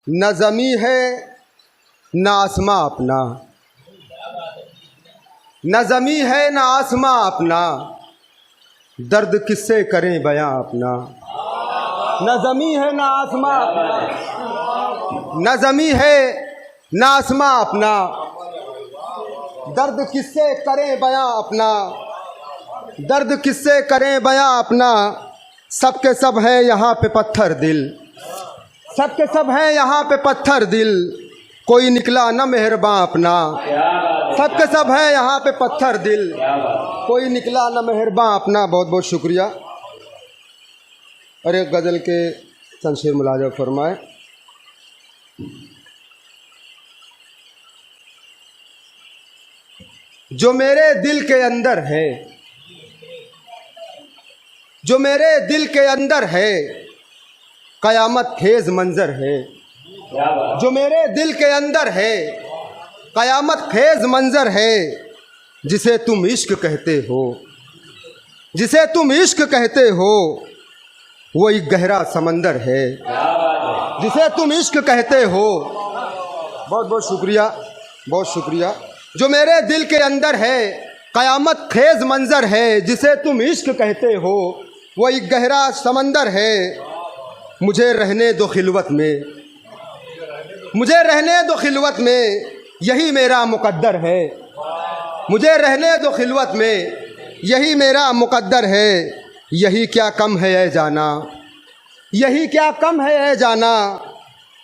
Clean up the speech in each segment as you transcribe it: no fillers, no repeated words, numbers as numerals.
न ज़मी है न आसमां अपना, न ज़मी है न आसमां अपना, दर्द किससे करें बयां अपना। न ज़मी है न आसमां अपना, न ज़मी है न आसमां अपना, दर्द किससे करें बयां अपना, दर्द किससे करें बयां अपना। सबके सब हैं यहाँ पे पत्थर दिल, सबके सब हैं यहाँ पे पत्थर दिल, कोई निकला न मेहरबान अपना। सबके सब हैं यहाँ पे पत्थर दिल, कोई निकला न मेहरबान अपना। बहुत बहुत शुक्रिया। और एक गज़ल के चंद शेर मुलाजा फरमाए। जो मेरे दिल के अंदर है, जो मेरे दिल के अंदर है, कयामत खेज मंजर है। जो मेरे दिल के अंदर है, कयामत खेज मंजर है। जिसे तुम इश्क कहते हो, जिसे तुम इश्क कहते हो, वो एक गहरा समंदर है। जिसे तुम इश्क कहते हो। बहुत बहुत शुक्रिया, बहुत शुक्रिया। जो मेरे दिल के अंदर है, कयामत खेज मंजर है। जिसे तुम इश्क कहते हो, वो एक गहरा समंदर है। मुझे रहने दो खिलवत में, मुझे रहने दो खिलवत में, यही मेरा मुकद्दर है। मुझे रहने दो खिलवत में, यही मेरा मुकद्दर है। यही क्या कम है ऐ जाना, यही क्या कम है ऐ जाना,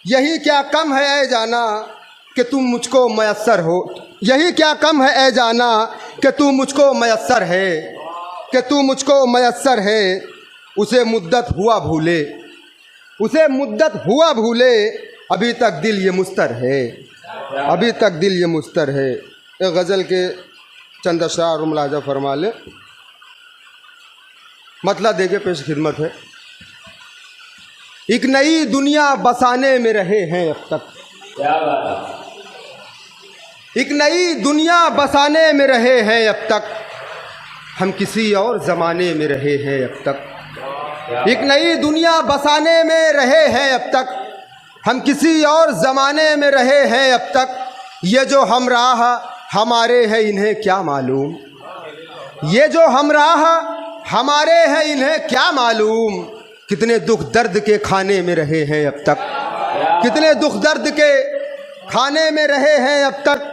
यही क्या कम है ऐ जाना कि तुम मुझको मयस्सर हो। यही क्या कम है ऐ जाना कि तू मुझको मयस्सर है, कि तू मुझको मयस्सर है। उसे मुद्दत हुआ भूले, उसे मुद्दत हुआ भूले, अभी तक दिल ये मुस्तर है, अभी तक दिल ये मुस्तर है। एक गज़ल के चंद अशआर और मुलाजा फरमा ले। मतलब देखे पेश खिदमत है। एक नई दुनिया बसाने में रहे हैं अब तक, क्या बात है। एक नई दुनिया बसाने में रहे हैं अब तक, हम किसी और ज़माने में रहे हैं अब तक। एक नई दुनिया बसाने में रहे हैं अब तक, हम किसी और ज़माने में रहे हैं अब तक। ये जो हमराह हमारे हैं इन्हें क्या मालूम, ये जो हमराह हमारे हैं इन्हें क्या मालूम। कितने दुख दर्द के खाने में रहे हैं अब तक, कितने दुख दर्द के खाने में रहे हैं अब तक।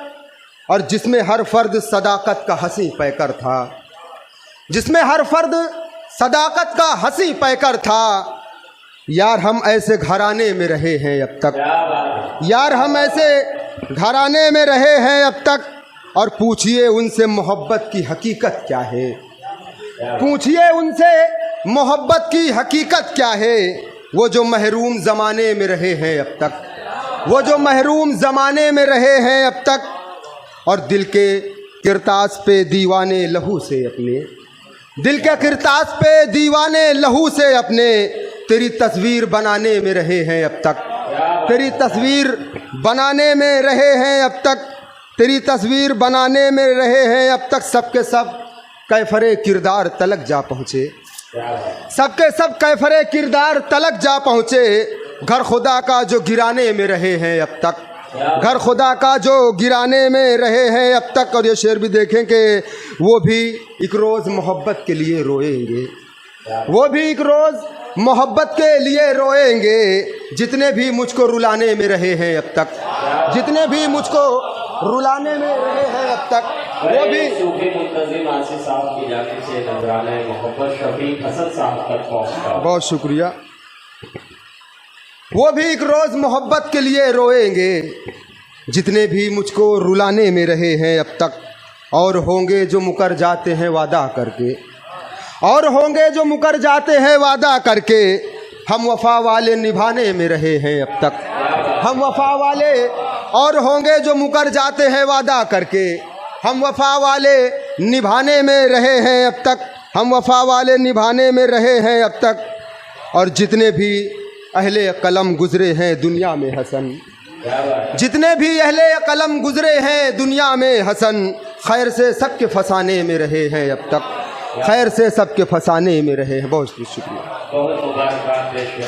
और जिसमें हर फर्द सदाकत का हंसी पैकर था, जिसमें हर फर्द सदाकत का हंसी पैकर था। यार हम ऐसे घराने में रहे हैं अब तक, यार हम ऐसे घराने में रहे हैं अब तक। और पूछिए उनसे मोहब्बत की हकीकत क्या है, पूछिए उनसे मोहब्बत की हकीकत क्या है। वो जो महरूम ज़माने में रहे हैं अब तक, वो जो महरूम ज़माने में रहे हैं अब तक। और दिल के किरतास पे दीवाने लहू से अपने, दिल के किरतास पे दीवाने लहू से अपने, तेरी तस्वीर बनाने में रहे हैं अब तक, तेरी तस्वीर बनाने में रहे हैं अब तक, तेरी तस्वीर बनाने में रहे हैं अब तक। सबके सब कैफरे किरदार तलक जा पहुँचे, सबके सब कैफरे किरदार तलक जा पहुँचे। घर खुदा का जो गिराने में रहे हैं अब तक, घर खुदा का जो गिराने में रहे हैं अब तक। और ये शेर भी देखें कि वो भी एक रोज़ मोहब्बत के लिए रोएंगे, वो भी एक रोज़ मोहब्बत के लिए रोएंगे। जितने भी मुझको रुलाने में रहे हैं अब तक, जितने भी मुझको रुलाने में रहे हैं अब तक, वो भी सूफी मुंतज़िम आसिफ साहब की जानिब से नजराने मोहब्बत शफीक हसन साहब तक पहुंचता। बहुत शुक्रिया। वो भी एक रोज़ मोहब्बत के लिए रोएंगे। जितने भी मुझको रुलाने में रहे हैं अब तक, और होंगे जो मुकर जाते हैं वादा करके, और होंगे जो मुकर जाते हैं वादा करके। हम वफा वाले निभाने में रहे हैं अब तक, हम वफा वाले। और होंगे जो मुकर जाते हैं वादा करके, हम वफा वाले निभाने में रहे हैं अब तक, हम वफा वाले निभाने में रहे हैं अब तक। और जितने भी अहले कलम गुजरे हैं दुनिया में हसन, जितने भी अहले कलम गुजरे हैं दुनिया में हसन, खैर से सबके फसाने में रहे हैं अब तक, खैर से सबके फसाने में रहे हैं। बहुत शुक्रिया।